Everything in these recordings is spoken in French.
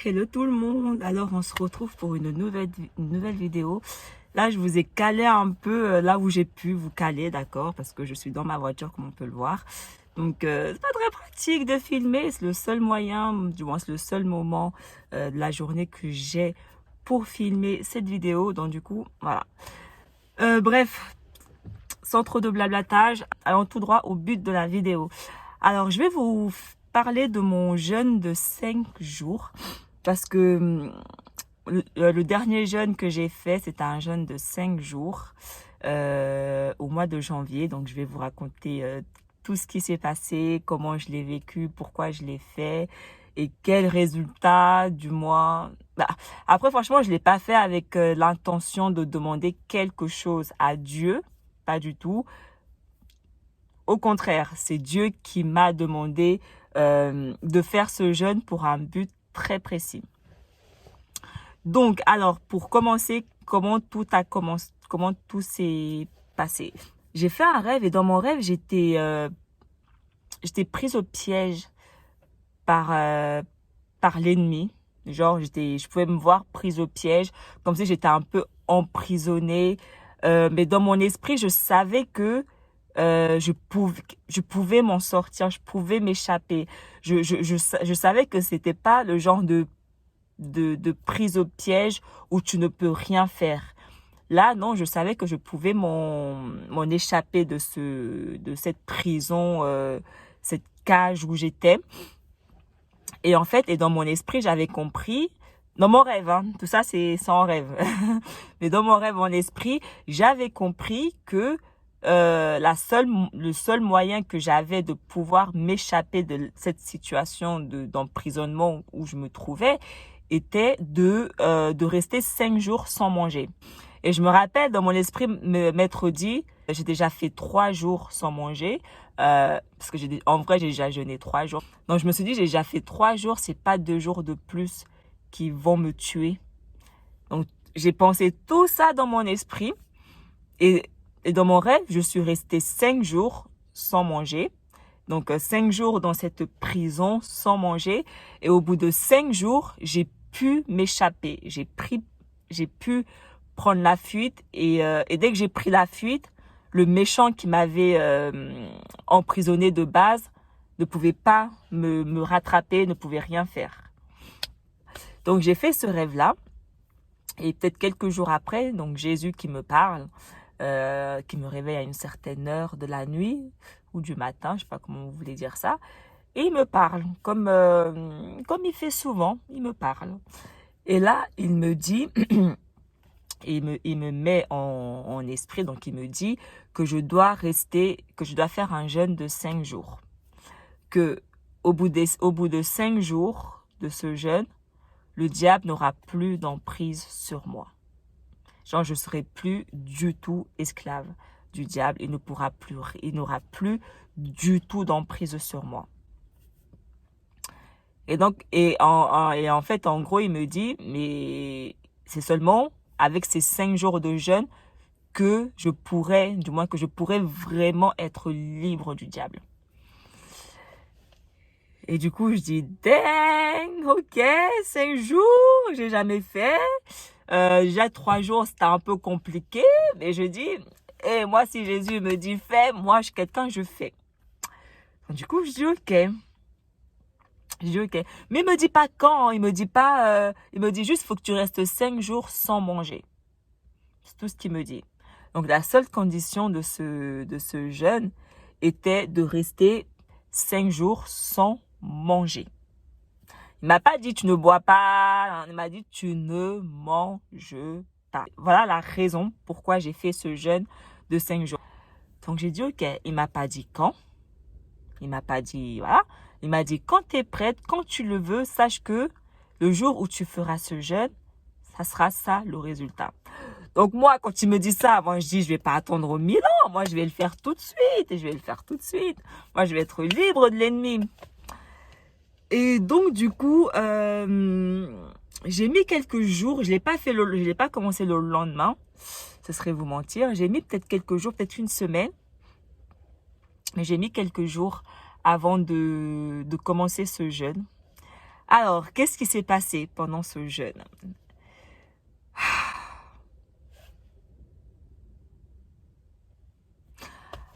Hello tout le monde, alors on se retrouve pour une nouvelle vidéo. Là je vous ai calé un peu là où j'ai pu vous caler, d'accord, parce que je suis dans ma voiture comme on peut le voir. Donc c'est pas très pratique de filmer, c'est le seul moyen, du moins c'est le seul moment de la journée que j'ai pour filmer cette vidéo. Donc du coup voilà, bref, sans trop de blablatage, allons tout droit au but de la vidéo. Alors je vais vous parler de mon jeûne de 5 jours. Parce que le dernier jeûne que j'ai fait, c'était un jeûne de 5 jours au mois de janvier. Donc, je vais vous raconter tout ce qui s'est passé, comment je l'ai vécu, pourquoi je l'ai fait et quels résultats du mois. Bah, après, franchement, je ne l'ai pas fait avec l'intention de demander quelque chose à Dieu. Pas du tout. Au contraire, c'est Dieu qui m'a demandé de faire ce jeûne pour un but très précis. Donc, alors, pour commencer, comment tout s'est passé? J'ai fait un rêve et dans mon rêve, j'étais prise au piège par l'ennemi. Genre, je pouvais me voir prise au piège, comme si j'étais un peu emprisonnée. Mais dans mon esprit, je savais que je pouvais m'en sortir, je pouvais m'échapper. Je savais que c'était pas le genre de prise au piège où tu ne peux rien faire. Là, non, je savais que je pouvais m'en échapper de cette prison, cette cage où j'étais. Et en fait, et dans mon esprit, j'avais compris, dans mon rêve, hein, tout ça c'est sans rêve, mais dans mon rêve, mon esprit, j'avais compris que le seul moyen que j'avais de pouvoir m'échapper de cette situation d'emprisonnement où je me trouvais était de rester 5 jours sans manger. Et je me rappelle, dans mon esprit, m'être dit, j'ai déjà fait 3 jours sans manger, parce que en vrai, j'ai déjà jeûné 3 jours. Donc, je me suis dit, j'ai déjà fait 3 jours, c'est pas 2 jours de plus qui vont me tuer. Donc, j'ai pensé tout ça dans mon esprit. Et dans mon rêve, je suis restée 5 jours sans manger. Donc, 5 jours dans cette prison sans manger. Et au bout de 5 jours, j'ai pu m'échapper. J'ai pu prendre la fuite. Et dès que j'ai pris la fuite, le méchant qui m'avait emprisonné de base ne pouvait pas me rattraper, ne pouvait rien faire. Donc, j'ai fait ce rêve-là. Et peut-être quelques jours après, donc Jésus qui me parle, qui me réveille à une certaine heure de la nuit ou du matin, je ne sais pas comment vous voulez dire ça, et il me parle, comme il fait souvent, il me parle. Et là, il me dit, il me met en esprit, donc il me dit que je dois faire un jeûne de 5 jours. Que au bout de 5 jours de ce jeûne, le diable n'aura plus d'emprise sur moi. Genre, je serai plus du tout esclave du diable. Il n'aura plus du tout d'emprise sur moi. Et donc, en fait, en gros, il me dit, mais c'est seulement avec ces 5 jours de jeûne que je pourrais vraiment être libre du diable. Et du coup, je dis, dang, ok, 5 jours, j'ai jamais fait. Déjà 3 jours, c'était un peu compliqué, mais je dis, moi, si Jésus me dit fais, moi, je suis quelqu'un, je fais. Du coup, je dis ok. Mais il me dit pas quand, il me dit juste, faut que tu restes 5 jours sans manger. C'est tout ce qu'il me dit. Donc, la seule condition de ce jeûne était de rester 5 jours sans manger. Il m'a pas dit tu ne bois pas, il m'a dit tu ne manges pas. Voilà la raison pourquoi j'ai fait ce jeûne de 5 jours. Donc j'ai dit ok, il m'a pas dit quand, il m'a pas dit voilà, il m'a dit quand tu es prête, quand tu le veux, sache que le jour où tu feras ce jeûne, ça sera ça le résultat. Donc moi quand il me dit ça, moi je dis je vais pas attendre 1000 ans, moi je vais le faire tout de suite, moi je vais être libre de l'ennemi. Et donc du coup, j'ai mis quelques jours. Je l'ai pas commencé le lendemain. Ce serait vous mentir. J'ai mis peut-être quelques jours, peut-être une semaine. Mais j'ai mis quelques jours avant de commencer ce jeûne. Alors, qu'est-ce qui s'est passé pendant ce jeûne?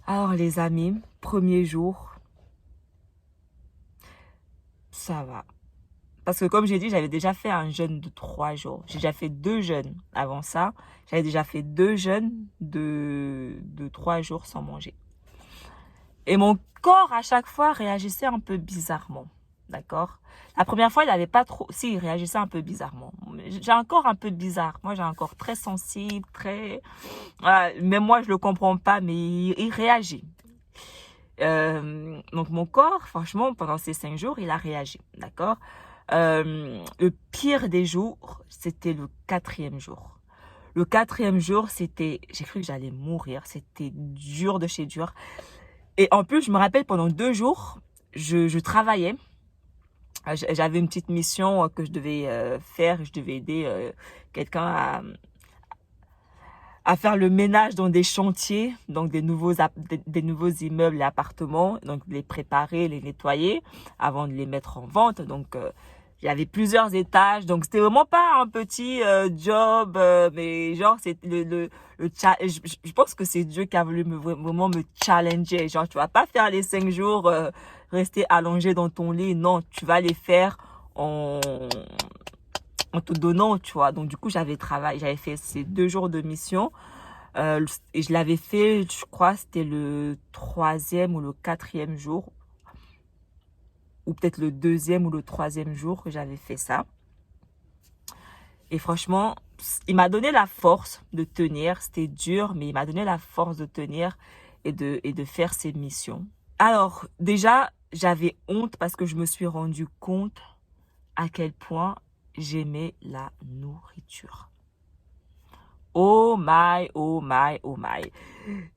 Alors, les amis, premier jour, ça va. Parce que comme j'ai dit, j'avais déjà fait un jeûne de 3 jours. J'ai déjà fait 2 jeûnes avant ça. J'avais déjà fait 2 jeûnes de 3 jours sans manger. Et mon corps, à chaque fois, réagissait un peu bizarrement. D'accord? La première fois, il n'avait pas trop... Si, il réagissait un peu bizarrement. J'ai un corps un peu bizarre. Moi, j'ai un corps très sensible, très... Voilà. Même moi, je le comprends pas, mais il réagit. Donc, mon corps, franchement, pendant ces 5 jours, il a réagi. D'accord? Le pire des jours, c'était le 4e jour. Le 4e jour, c'était... J'ai cru que j'allais mourir. C'était dur de chez dur. Et en plus, je me rappelle, pendant 2 jours, je travaillais. J'avais une petite mission que je devais faire. Je devais aider quelqu'un à faire le ménage dans des chantiers, donc des nouveaux immeubles et appartements, donc les préparer, les nettoyer avant de les mettre en vente. Donc, il y avait plusieurs étages, donc c'était vraiment pas un petit job, mais genre c'est je pense que c'est Dieu qui a voulu vraiment me challenger. Genre, tu vas pas faire les 5 jours rester allongé dans ton lit, non, tu vas les faire en te donnant, tu vois. Donc du coup, j'avais fait ces 2 jours de mission et je l'avais fait, je crois, c'était le 3e ou le 4e jour, ou peut-être le 2e ou le 3e jour que j'avais fait ça. Et franchement, il m'a donné la force de tenir. C'était dur, mais il m'a donné la force de tenir et de faire ces missions. Alors, déjà, j'avais honte parce que je me suis rendu compte à quel point j'aimais la nourriture. Oh my, oh my, oh my.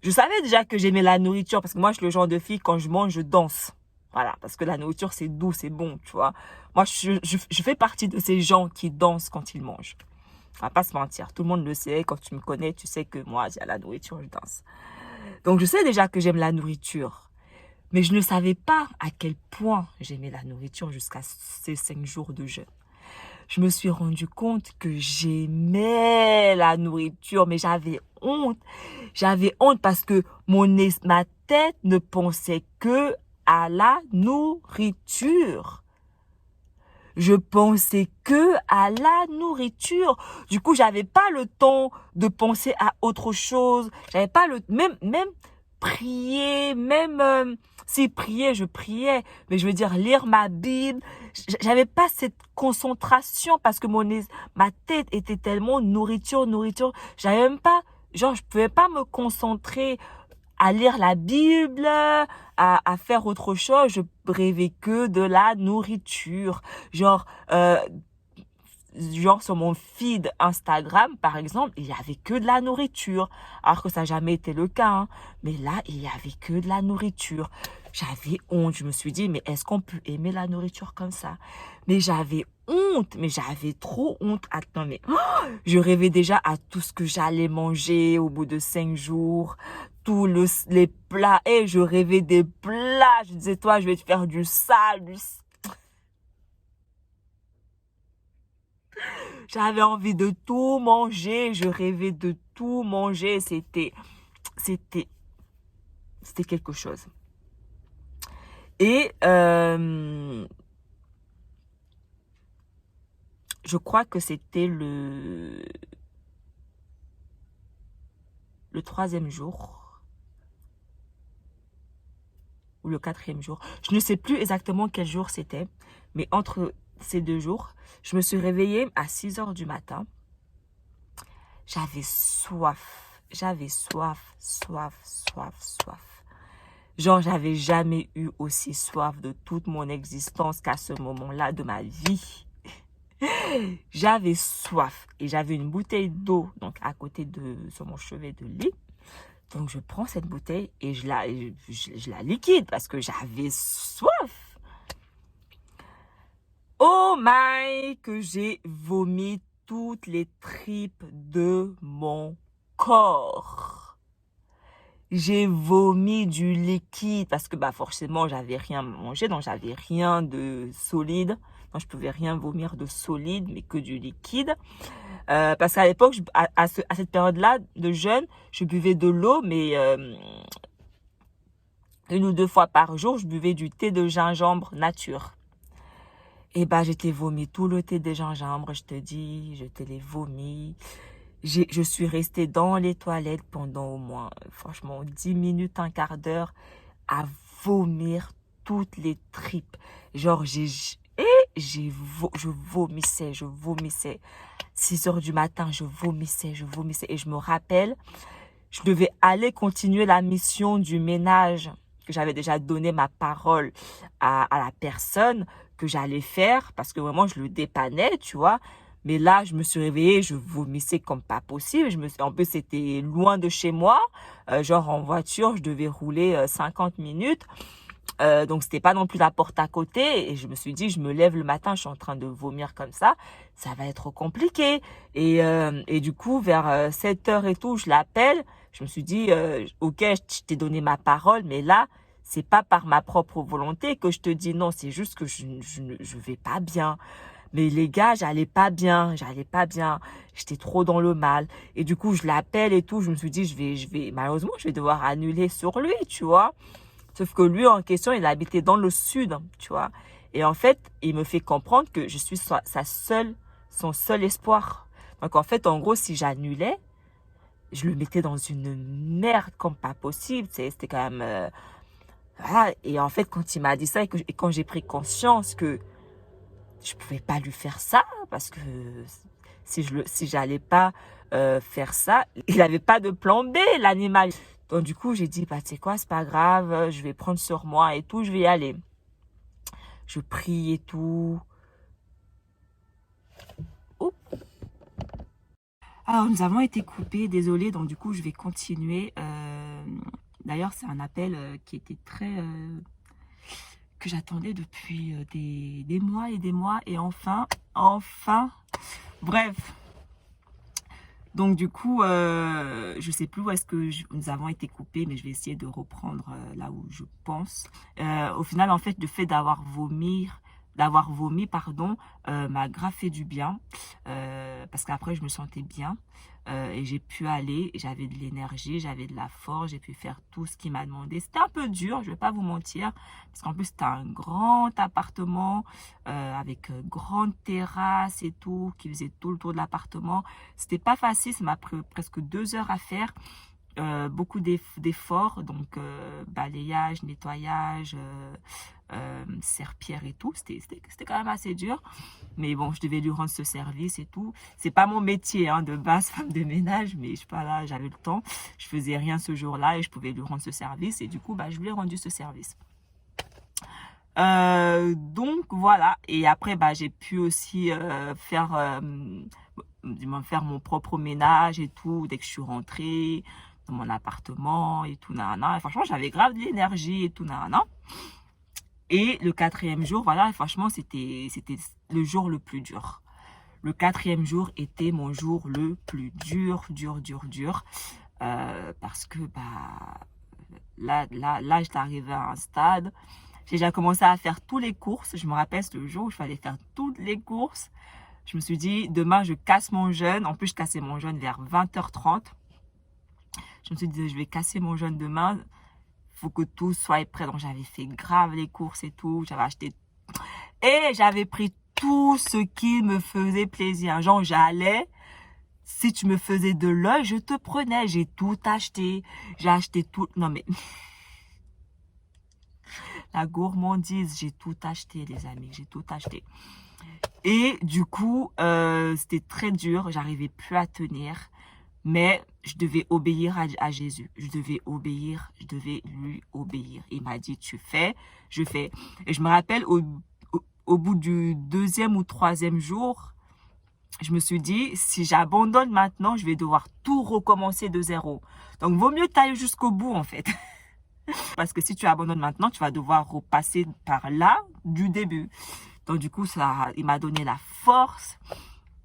Je savais déjà que j'aimais la nourriture parce que moi, je suis le genre de fille, quand je mange, je danse. Voilà, parce que la nourriture, c'est doux, c'est bon, tu vois. Moi, je fais partie de ces gens qui dansent quand ils mangent. On va pas se mentir, tout le monde le sait. Quand tu me connais, tu sais que moi, il y a la nourriture, je danse. Donc, je sais déjà que j'aime la nourriture. Mais je ne savais pas à quel point j'aimais la nourriture jusqu'à ces 5 jours de jeûne. Je me suis rendu compte que j'aimais la nourriture, mais j'avais honte. J'avais honte parce que ma tête ne pensait que à la nourriture. Je pensais que à la nourriture. Du coup, j'avais pas le temps de penser à autre chose. J'avais pas même prier, même si prier, je priais, mais je veux dire lire ma Bible. J'avais pas cette concentration parce que ma tête était tellement nourriture. J'avais même pas, genre, je pouvais pas me concentrer à lire la Bible, à faire autre chose. Je rêvais que de la nourriture. Genre sur mon feed Instagram, par exemple, il y avait que de la nourriture. Alors que ça n'a jamais été le cas, hein. Mais là, il y avait que de la nourriture. J'avais honte. Je me suis dit, mais est-ce qu'on peut aimer la nourriture comme ça? Mais j'avais honte. Mais j'avais trop honte. Attends, mais je rêvais déjà à tout ce que j'allais manger au bout de 5 jours. Les plats. Et je rêvais des plats. Je disais, toi, je vais te faire du sale, J'avais envie de tout manger. Je rêvais de tout manger. C'était quelque chose. Et je crois que c'était le 3e jour ou le 4e jour. Je ne sais plus exactement quel jour c'était, mais entre ces 2 jours, je me suis réveillée à 6 heures du matin. J'avais soif. J'avais soif. Genre, j'avais jamais eu aussi soif de toute mon existence qu'à ce moment-là de ma vie. J'avais soif et j'avais une bouteille d'eau donc à côté sur mon chevet de lit. Donc, je prends cette bouteille et je la liquide parce que j'avais soif. Oh my, que j'ai vomi toutes les tripes de mon corps. J'ai vomi du liquide parce que forcément, j'avais rien mangé, donc j'avais rien de solide. Donc, je pouvais rien vomir de solide, mais que du liquide. Parce qu'à l'époque, à cette période-là de jeûne, je buvais de l'eau, mais 1 ou 2 fois par jour, je buvais du thé de gingembre nature. Et bah, j'étais vomi tout le thé de gingembre, je te dis, je te l'ai vomi. Je suis restée dans les toilettes pendant au moins, franchement, 10 minutes, un quart d'heure, à vomir toutes les tripes. Genre, je vomissais. 6 heures du matin, je vomissais. Et je me rappelle, je devais aller continuer la mission du ménage, que j'avais déjà donné ma parole à la personne que j'allais faire, parce que vraiment, je le dépannais, tu vois. Mais là, je me suis réveillée, je vomissais comme pas possible. En plus, c'était loin de chez moi. Genre, en voiture, je devais rouler 50 minutes. Donc, c'était pas non plus la porte à côté. Et je me suis dit, je me lève le matin, je suis en train de vomir comme ça va être compliqué. Et du coup, vers 7 heures et tout, je l'appelle. Je me suis dit, ok, je t'ai donné ma parole, mais là, c'est pas par ma propre volonté que je te dis non, c'est juste que je vais pas bien. Mais les gars, j'allais pas bien. J'étais trop dans le mal. Et du coup, je l'appelle et tout. Je me suis dit, malheureusement, je vais devoir annuler sur lui, tu vois. Sauf que lui, en question, il habitait dans le sud, tu vois. Et en fait, il me fait comprendre que je suis son seul espoir. Donc, en fait, en gros, si j'annulais, je le mettais dans une merde comme pas possible. C'était quand même... voilà. Et en fait, quand il m'a dit ça et quand j'ai pris conscience que je pouvais pas lui faire ça, parce que si j'allais pas faire ça, il avait pas de plan B, l'animal. Donc du coup, j'ai dit, bah tu sais quoi, c'est pas grave, je vais prendre sur moi et tout, je vais y aller. Je prie et tout. Oups. Alors, nous avons été coupés, désolé, donc du coup, je vais continuer. D'ailleurs, c'est un appel qui était que j'attendais depuis des mois et des mois. Et enfin, bref. Donc du coup, je sais plus où est-ce que nous avons été coupés, mais je vais essayer de reprendre là où je pense. Au final, en fait, le fait d'avoir vomi, pardon, m'a grave fait du bien, parce qu'après je me sentais bien et j'ai pu aller, j'avais de l'énergie, j'avais de la force, j'ai pu faire tout ce qu'il m'a demandé. C'était un peu dur, je vais pas vous mentir, parce qu'en plus c'était un grand appartement avec grande terrasse et tout, qui faisait tout le tour de l'appartement. C'était pas facile, ça m'a pris presque 2 heures à faire. Beaucoup d'efforts, donc balayage, nettoyage, serpillère et tout. C'était quand même assez dur. Mais bon, je devais lui rendre ce service et tout. C'est pas mon métier hein, de base, femme de ménage, mais je sais pas, là, j'avais le temps. Je faisais rien ce jour-là et je pouvais lui rendre ce service. Et du coup, je lui ai rendu ce service. Donc voilà. Et après, j'ai pu aussi faire mon propre ménage et tout dès que je suis rentrée dans mon appartement et tout, nanana. Et franchement, j'avais grave de l'énergie et tout, nanana. Et le 4e jour, voilà, et franchement, c'était le jour le plus dur. Le 4e jour était mon jour le plus dur. Parce que, là, j'étais arrivée à un stade. J'ai déjà commencé à faire toutes les courses. Je me rappelle le jour où il fallait faire toutes les courses. Je me suis dit, demain, je casse mon jeûne. En plus, je cassais mon jeûne vers 20h30. Je me suis dit, je vais casser mon jeûne demain. Faut que tout soit prêt. Donc, j'avais fait grave les courses et tout. J'avais acheté et j'avais pris tout ce qui me faisait plaisir. Genre, j'allais, si tu me faisais de l'œil, je te prenais. J'ai tout acheté. J'ai acheté tout. Non, mais la gourmandise, j'ai tout acheté, les amis. J'ai tout acheté. Et du coup, c'était très dur. J'arrivais plus à tenir. Mais je devais obéir à Jésus. Je devais lui obéir. Il m'a dit, tu fais, je fais. Et je me rappelle, au bout du 2e ou 3e jour, je me suis dit, si j'abandonne maintenant, je vais devoir tout recommencer de zéro. Donc, vaut mieux tailler jusqu'au bout, en fait. Parce que si tu abandonnes maintenant, tu vas devoir repasser par là, du début. Donc, du coup, il m'a donné la force.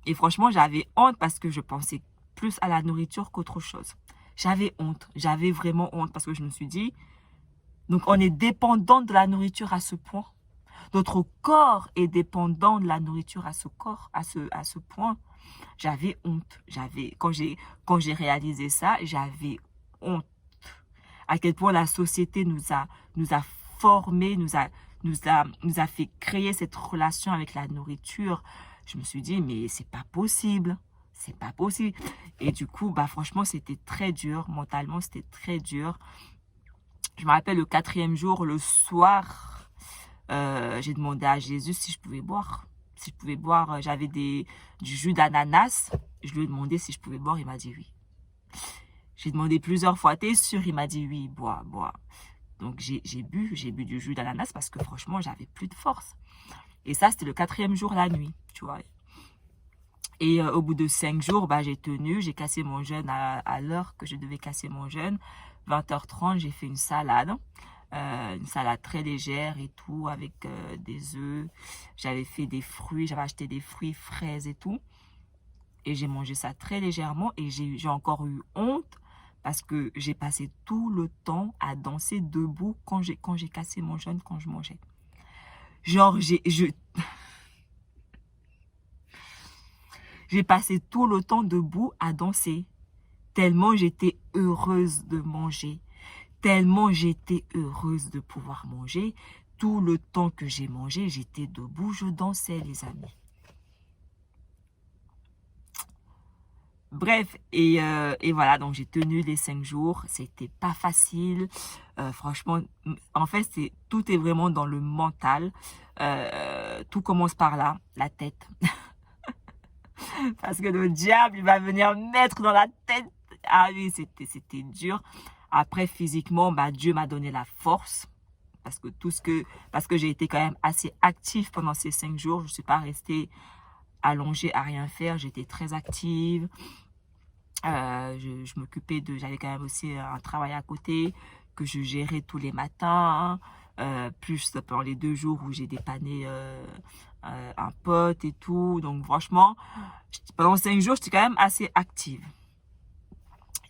Et franchement, j'avais honte parce que je pensais plus à la nourriture qu'autre chose. J'avais honte. J'avais vraiment honte parce que je me suis dit, donc on est dépendant de la nourriture à ce point. notre corps est dépendant de la nourriture à ce point. J'avais honte. Quand j'ai réalisé ça, j'avais honte. À quel point la société nous a formés, nous a fait créer cette relation avec la nourriture. Je me suis dit, mais c'est pas possible. C'est pas possible. Et du coup, bah, franchement, c'était très dur. Mentalement, c'était très dur. Je me rappelle le 4e jour, le soir, j'ai demandé à Jésus si je pouvais boire. Si je pouvais boire, j'avais du jus d'ananas. Je lui ai demandé si je pouvais boire, il m'a dit oui. J'ai demandé plusieurs fois, t'es sûr? Il m'a dit oui, bois, bois. Donc j'ai bu du jus d'ananas parce que franchement, j'avais plus de force. Et ça, c'était le 4e jour, la nuit, tu vois. Et au bout de 5 jours, bah, j'ai tenu, j'ai cassé mon jeûne à l'heure que je devais casser mon jeûne. 20h30, j'ai fait une salade très légère et tout, avec des œufs. J'avais fait des fruits, j'avais acheté des fruits, fraises et tout. Et j'ai mangé ça très légèrement et j'ai encore eu honte parce que j'ai passé tout le temps à danser debout quand j'ai cassé mon jeûne, quand je mangeais. Genre, j'ai passé tout le temps debout à danser, tellement j'étais heureuse de manger, tellement j'étais heureuse de pouvoir manger. Tout le temps que j'ai mangé, j'étais debout, je dansais, les amis. Bref, et voilà, donc j'ai tenu les 5 jours, c'était pas facile, franchement, en fait, tout est vraiment dans le mental, tout commence par là, la tête. Parce que le diable, il va venir mettre dans la tête. Ah oui, c'était dur. Après, physiquement, bah, Dieu m'a donné la force. Parce que j'ai été quand même assez active pendant ces 5 jours. Je ne suis pas restée allongée à rien faire. J'étais très active. Je m'occupais j'avais quand même aussi un travail à côté que je gérais tous les matins. Plus pendant les 2 jours où j'ai dépanné un pote et tout. Donc franchement, pendant 5 jours, j'étais quand même assez active.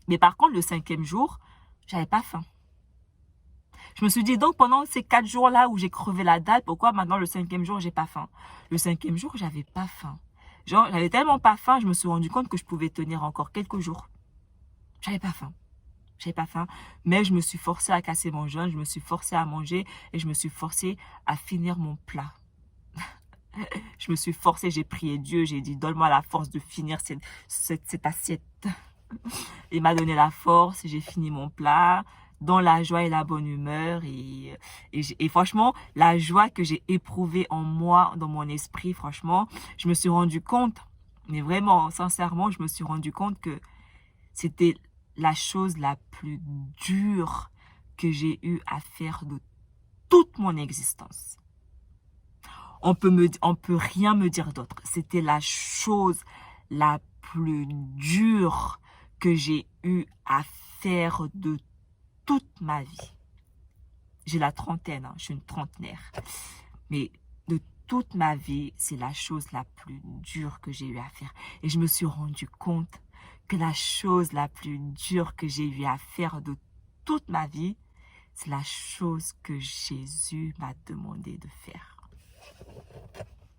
Mais par contre, le 5e jour, j'avais pas faim. Je me suis dit, donc pendant ces 4 jours-là où j'ai crevé la dalle, pourquoi maintenant le 5e jour, j'ai pas faim? Le 5e jour, j'avais pas faim. Genre, j'avais tellement pas faim, je me suis rendu compte que je pouvais tenir encore quelques jours. J'avais pas faim. J'avais pas faim, mais je me suis forcée à casser mon jeûne, je me suis forcée à manger et je me suis forcée à finir mon plat. Je me suis forcée, j'ai prié Dieu, j'ai dit, donne-moi la force de finir cette assiette. Il m'a donné la force, j'ai fini mon plat dans la joie et la bonne humeur. Et franchement, la joie que j'ai éprouvée en moi, dans mon esprit, franchement, je me suis rendu compte, mais vraiment, sincèrement, je me suis rendu compte que c'était la chose la plus dure que j'ai eu à faire de toute mon existence. On peut rien me dire d'autre. C'était la chose la plus dure que j'ai eu à faire de toute ma vie. J'ai la trentaine, je suis une trentenaire. Mais de toute ma vie, c'est la chose la plus dure que j'ai eu à faire. Et je me suis rendu compte que la chose la plus dure que j'ai eu à faire de toute ma vie, c'est la chose que Jésus m'a demandé de faire.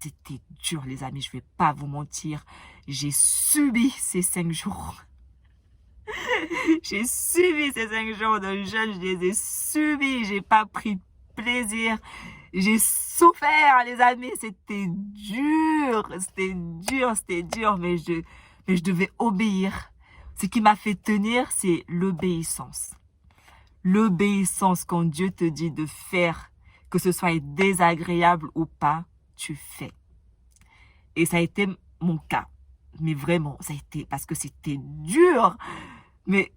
C'était dur, les amis, je ne vais pas vous mentir. J'ai subi ces 5 jours. J'ai subi ces 5 jours de jeûne, je les ai subis. J'ai pas pris plaisir. J'ai souffert, les amis. C'était dur, mais je devais obéir. Ce qui m'a fait tenir, c'est l'obéissance. L'obéissance, quand Dieu te dit de faire, que ce soit désagréable ou pas, tu fais. Et ça a été mon cas. Mais vraiment, ça a été parce que c'était dur. Mais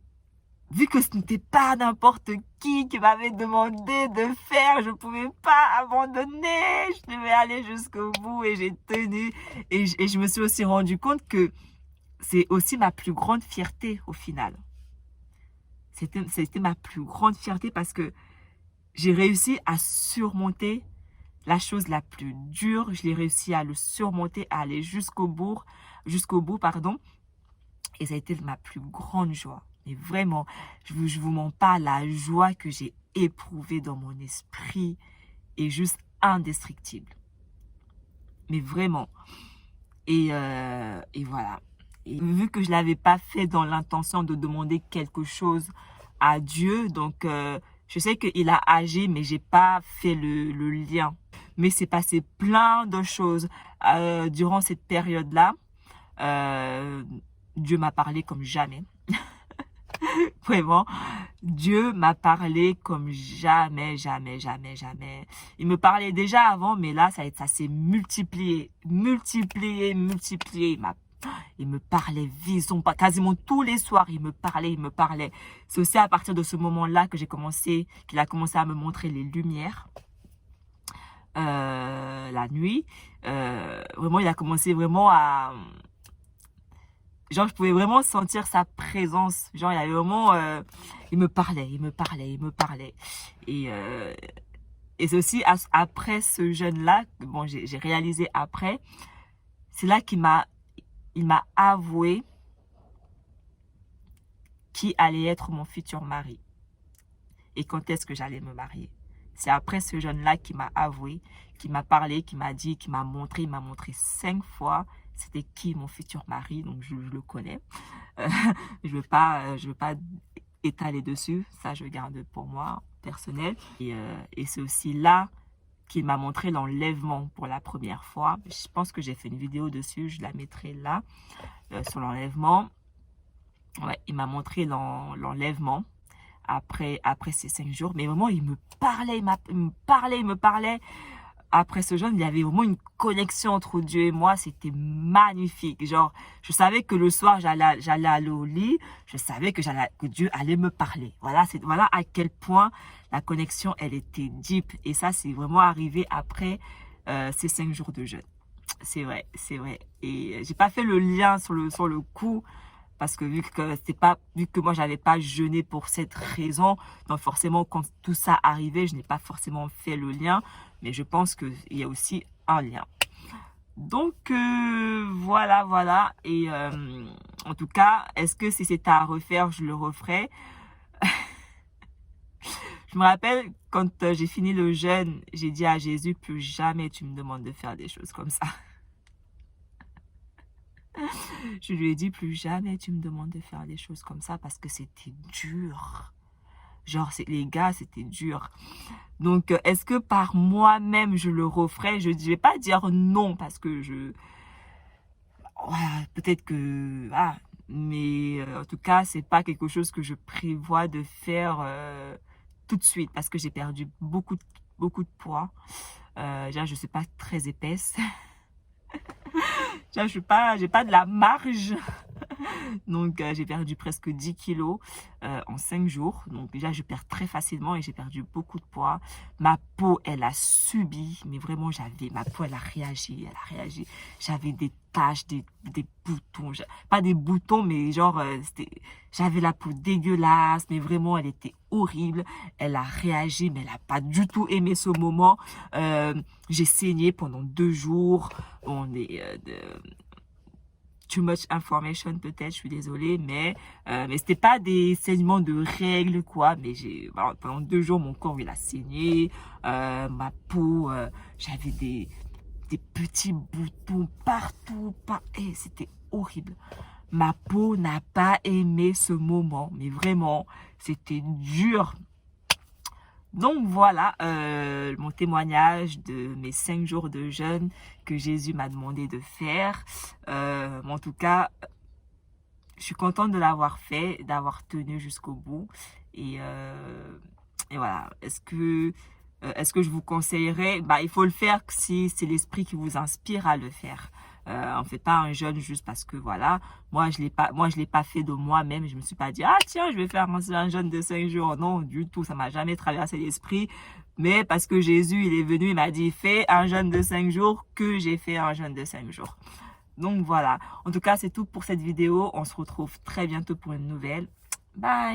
vu que ce n'était pas n'importe qui m'avait demandé de faire, je ne pouvais pas abandonner. Je devais aller jusqu'au bout et j'ai tenu. Et je me suis aussi rendu compte que c'est aussi ma plus grande fierté au final. C'était ma plus grande fierté parce que j'ai réussi à surmonter la chose la plus dure. Je l'ai réussi à le surmonter, à aller jusqu'au bout, pardon. Et ça a été ma plus grande joie. Et vraiment, je vous mens pas, la joie que j'ai éprouvée dans mon esprit est juste indestructible. Mais vraiment. Et voilà. Et vu que je ne l'avais pas fait dans l'intention de demander quelque chose à Dieu, donc je sais qu'il a agi, mais j'ai pas fait le lien. Mais c'est passé plein de choses durant cette période-là. Dieu m'a parlé comme jamais. Vraiment, Dieu m'a parlé comme jamais, jamais, jamais, jamais. Il me parlait déjà avant, mais là, ça s'est multiplié, multiplié, multiplié. Il me parlait vision, quasiment tous les soirs, il me parlait. C'est aussi à partir de ce moment-là que qu'il a commencé à me montrer les lumières. La nuit, vraiment, il a commencé vraiment à... Genre, je pouvais vraiment sentir sa présence. Genre, il y avait vraiment... il me parlait. Et c'est aussi après ce jeûne-là, bon, j'ai réalisé après, c'est là qu'il m'a avoué qui allait être mon futur mari. Et quand est-ce que j'allais me marier. C'est après ce jeûne-là qu'il m'a avoué, qui m'a parlé, qui m'a dit, qui m'a montré. Il m'a montré 5 fois c'était qui mon futur mari, donc je le connais. Je veux pas étaler dessus, ça je garde pour moi, personnel. Et c'est aussi là qu'il m'a montré l'enlèvement pour la première fois. Je pense que j'ai fait une vidéo dessus, je la mettrai là, sur l'enlèvement. Ouais, il m'a montré l'enlèvement après ces 5 jours. Mais vraiment, il me parlait. Après ce jeûne, il y avait vraiment une connexion entre Dieu et moi. C'était magnifique. Genre, je savais que le soir, j'allais aller au lit. Je savais que Dieu allait me parler. Voilà à quel point la connexion, elle était deep. Et ça, c'est vraiment arrivé après ces 5 jours de jeûne. C'est vrai. Et j'ai pas fait le lien sur le coup. Parce que vu que moi j'avais pas jeûné pour cette raison, donc forcément quand tout ça arrivait, je n'ai pas forcément fait le lien, mais je pense qu'il y a aussi un lien. Donc voilà. Et en tout cas, est-ce que si c'était à refaire, je le referais? Je me rappelle quand j'ai fini le jeûne, j'ai dit à Jésus, plus jamais tu me demandes de faire des choses comme ça. Je lui ai dit, plus jamais tu me demandes de faire des choses comme ça parce que c'était dur. Genre, les gars, c'était dur. Donc, est-ce que par moi-même, je le referais? Je ne vais pas dire non parce que voilà, peut-être que... Ah, mais en tout cas, c'est pas quelque chose que je prévois de faire tout de suite parce que j'ai perdu beaucoup de poids. Déjà, je ne suis pas très épaisse. J'ai pas de la marge. Donc, j'ai perdu presque 10 kilos en 5 jours. Donc, déjà, je perds très facilement et j'ai perdu beaucoup de poids. Ma peau, elle a subi. Mais vraiment, ma peau, elle a réagi. J'avais des taches, des boutons. Pas des boutons, mais genre, j'avais la peau dégueulasse. Mais vraiment, elle était horrible. Elle a réagi, mais elle n'a pas du tout aimé ce moment. J'ai saigné pendant 2 jours. On est... too much information peut-être, je suis désolée, mais c'était pas des saignements de règles quoi, mais pendant 2 jours mon corps il a saigné, ma peau, j'avais des petits boutons partout, c'était horrible. Ma peau n'a pas aimé ce moment, mais vraiment, c'était dur. Donc voilà mon témoignage de mes 5 jours de jeûne que Jésus m'a demandé de faire. En tout cas, je suis contente de l'avoir fait, d'avoir tenu jusqu'au bout. Et voilà, est-ce que je vous conseillerais? Il faut le faire si c'est l'esprit qui vous inspire à le faire. On fait pas un jeûne juste parce que voilà, moi je l'ai pas fait de moi-même, je me suis pas dit ah tiens je vais faire un jeûne de 5 jours, non du tout, ça m'a jamais traversé l'esprit, mais parce que Jésus il est venu, il m'a dit fais un jeûne de 5 jours, que j'ai fait un jeûne de 5 jours. Donc voilà, en tout cas c'est tout pour cette vidéo, on se retrouve très bientôt pour une nouvelle. Bye.